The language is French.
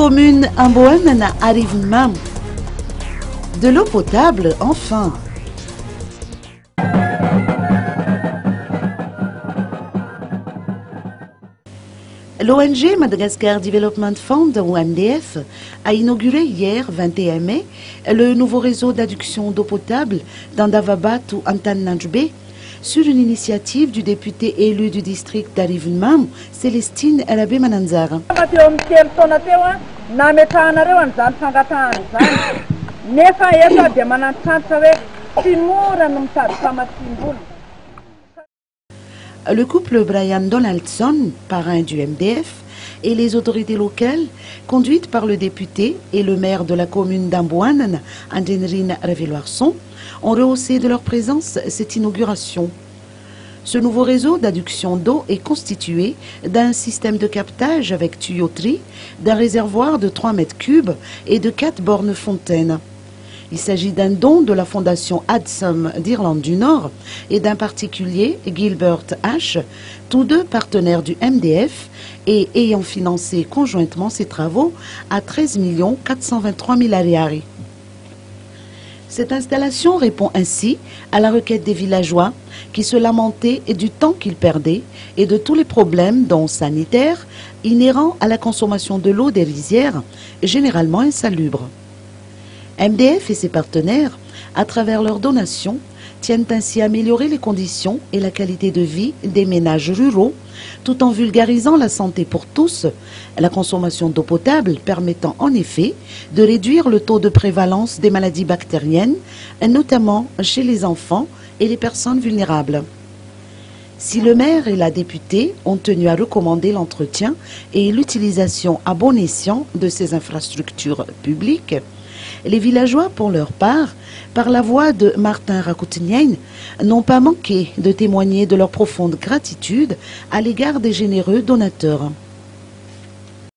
commune Amboine arrive même. De l'eau potable, enfin. L'ONG Madagascar Development Fund, ou MDF, a inauguré hier, 21 mai, le nouveau réseau d'adduction d'eau potable dans Davabat ou Antananjbe, sur une initiative du député élu du district d'Arivenmam, Célestine Elabé Mananzara. Le couple Brian Donaldson, parrain du MDF, et les autorités locales, conduites par le député et le maire de la commune d'Amboine, Andenrine Reveloirson, ont rehaussé de leur présence cette inauguration. Ce nouveau réseau d'adduction d'eau est constitué d'un système de captage avec tuyauterie, d'un réservoir de 3 mètres cubes et de 4 bornes fontaines. Il s'agit d'un don de la fondation Adsum d'Irlande du Nord et d'un particulier, Gilbert H., tous deux partenaires du MDF et ayant financé conjointement ces travaux à 13 423 000 ariari. Cette installation répond ainsi à la requête des villageois qui se lamentaient du temps qu'ils perdaient et de tous les problèmes, dont sanitaires, inhérents à la consommation de l'eau des rizières, généralement insalubre. MDF et ses partenaires, à travers leurs donations, tiennent ainsi à améliorer les conditions et la qualité de vie des ménages ruraux, tout en vulgarisant la santé pour tous, la consommation d'eau potable permettant en effet de réduire le taux de prévalence des maladies bactériennes, notamment chez les enfants et les personnes vulnérables. Si le maire et la députée ont tenu à recommander l'entretien et l'utilisation à bon escient de ces infrastructures publiques, les villageois, pour leur part, par la voix de Martin Rakoutinien, n'ont pas manqué de témoigner de leur profonde gratitude à l'égard des généreux donateurs.